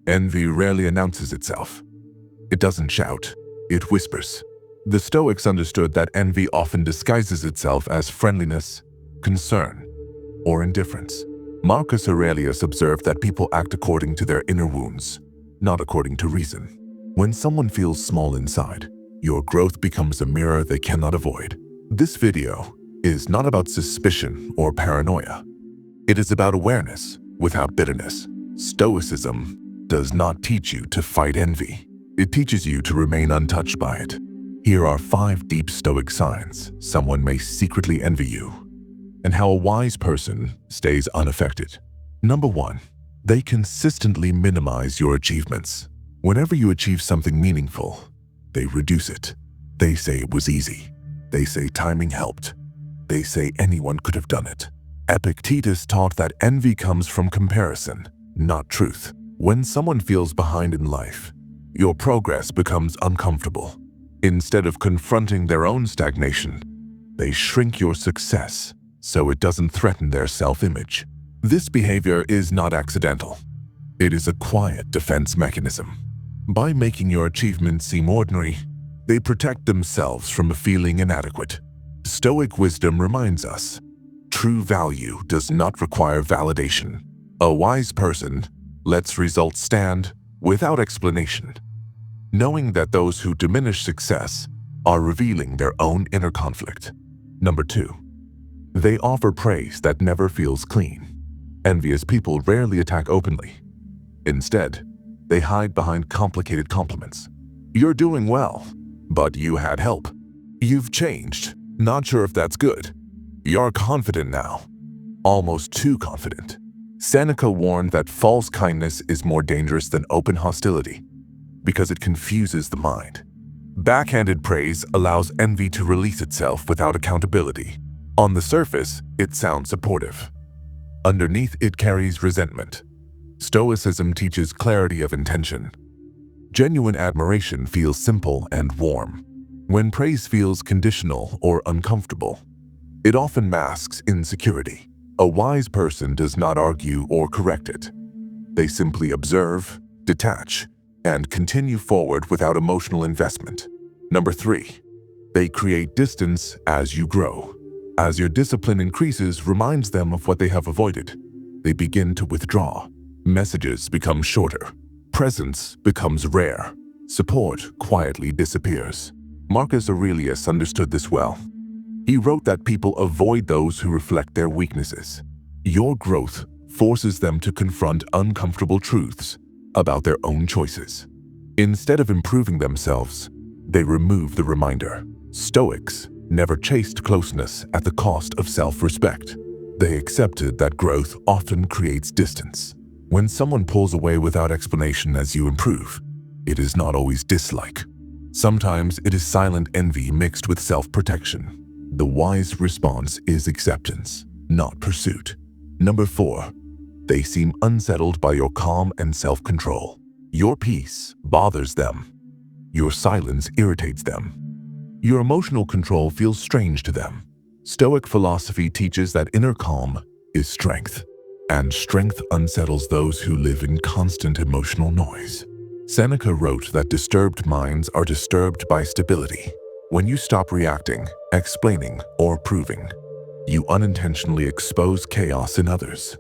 Envy rarely announces itself. It doesn't shout, it whispers. The Stoics understood that envy often disguises itself as friendliness, concern, or indifference. Marcus Aurelius observed that people act according to their inner wounds, not according to reason. When someone feels small inside, your growth becomes a mirror they cannot avoid. This video is not about suspicion or paranoia. It is about awareness without bitterness. Stoicism does not teach you to fight envy. It teaches you to remain untouched by it. Here are 5 deep Stoic signs someone may secretly envy you, and how a wise person stays unaffected. Number 1. They consistently minimize your achievements. Whenever you achieve something meaningful, they reduce it. They say it was easy. They say timing helped. They say anyone could have done it. Epictetus taught that envy comes from comparison, not truth. When someone feels behind in life, your progress becomes uncomfortable. Instead of confronting their own stagnation, they shrink your success so it doesn't threaten their self-image. This behavior is not accidental. It is a quiet defense mechanism. By making your achievements seem ordinary, they protect themselves from feeling inadequate. Stoic wisdom reminds us, true value does not require validation. A wise person lets results stand without explanation, knowing that those who diminish success are revealing their own inner conflict. Number 2. They offer praise that never feels clean. Envious people rarely attack openly. Instead, they hide behind complicated compliments. You're doing well, but you had help. You've changed. Not sure if that's good. You're confident now. Almost too confident. Seneca warned that false kindness is more dangerous than open hostility because it confuses the mind. Backhanded praise allows envy to release itself without accountability. On the surface, it sounds supportive. Underneath, it carries resentment. Stoicism teaches clarity of intention. Genuine admiration feels simple and warm. When praise feels conditional or uncomfortable, it often masks insecurity. A wise person does not argue or correct it. They simply observe, detach, and continue forward without emotional investment. Number 3. They create distance as you grow. As your discipline increases, reminds them of what they have avoided. They begin to withdraw. Messages become shorter. Presence becomes rare. Support quietly disappears. Marcus Aurelius understood this well. He wrote that people avoid those who reflect their weaknesses. Your growth forces them to confront uncomfortable truths about their own choices. Instead of improving themselves, they remove the reminder. Stoics never chased closeness at the cost of self-respect. They accepted that growth often creates distance. When someone pulls away without explanation as you improve, it is not always dislike. Sometimes it is silent envy mixed with self-protection. The wise response is acceptance, not pursuit. Number 4. They seem unsettled by your calm and self-control. Your peace bothers them. Your silence irritates them. Your emotional control feels strange to them. Stoic philosophy teaches that inner calm is strength, and strength unsettles those who live in constant emotional noise. Seneca wrote that disturbed minds are disturbed by stability. When you stop reacting, explaining, or proving, you unintentionally expose chaos in others.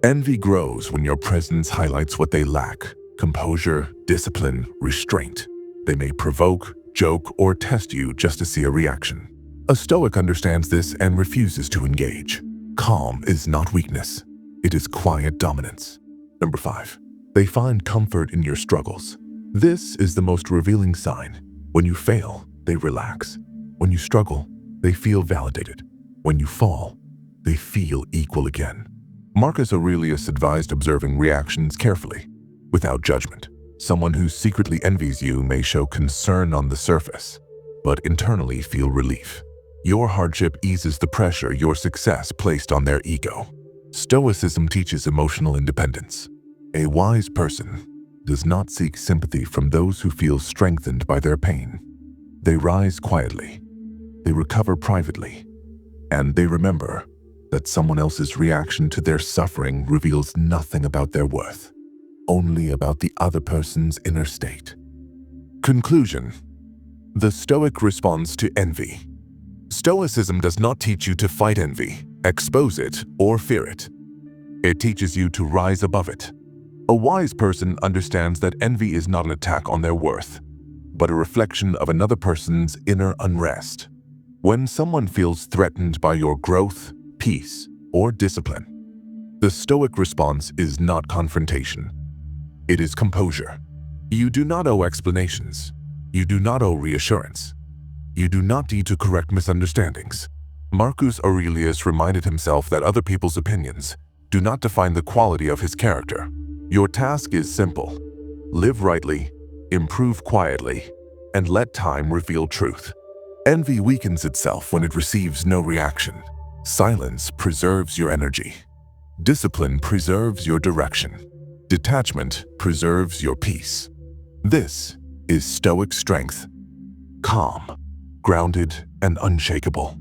Envy grows when your presence highlights what they lack: composure, discipline, restraint. They may provoke, joke, or test you just to see a reaction. A Stoic understands this and refuses to engage. Calm is not weakness. It is quiet dominance. Number 5. They find comfort in your struggles. This is the most revealing sign. When you fail, they relax. When you struggle, they feel validated. When you fall, they feel equal again. Marcus Aurelius advised observing reactions carefully, without judgment. Someone who secretly envies you may show concern on the surface, but internally feel relief. Your hardship eases the pressure your success placed on their ego. Stoicism teaches emotional independence. A wise person does not seek sympathy from those who feel strengthened by their pain. They rise quietly, they recover privately, and they remember that someone else's reaction to their suffering reveals nothing about their worth. only about the other person's inner state. Conclusion: the Stoic response to envy. Stoicism does not teach you to fight envy, expose it, or fear it. It teaches you to rise above it. A wise person understands that envy is not an attack on their worth, but a reflection of another person's inner unrest. When someone feels threatened by your growth, peace, or discipline, the Stoic response is not confrontation. It is composure. You do not owe explanations. You do not owe reassurance. You do not need to correct misunderstandings. Marcus Aurelius reminded himself that other people's opinions do not define the quality of his character. Your task is simple. Live rightly, improve quietly, and let time reveal truth. Envy weakens itself when it receives no reaction. Silence preserves your energy. Discipline preserves your direction. Detachment preserves your peace. This is Stoic strength. Calm, grounded, and unshakable.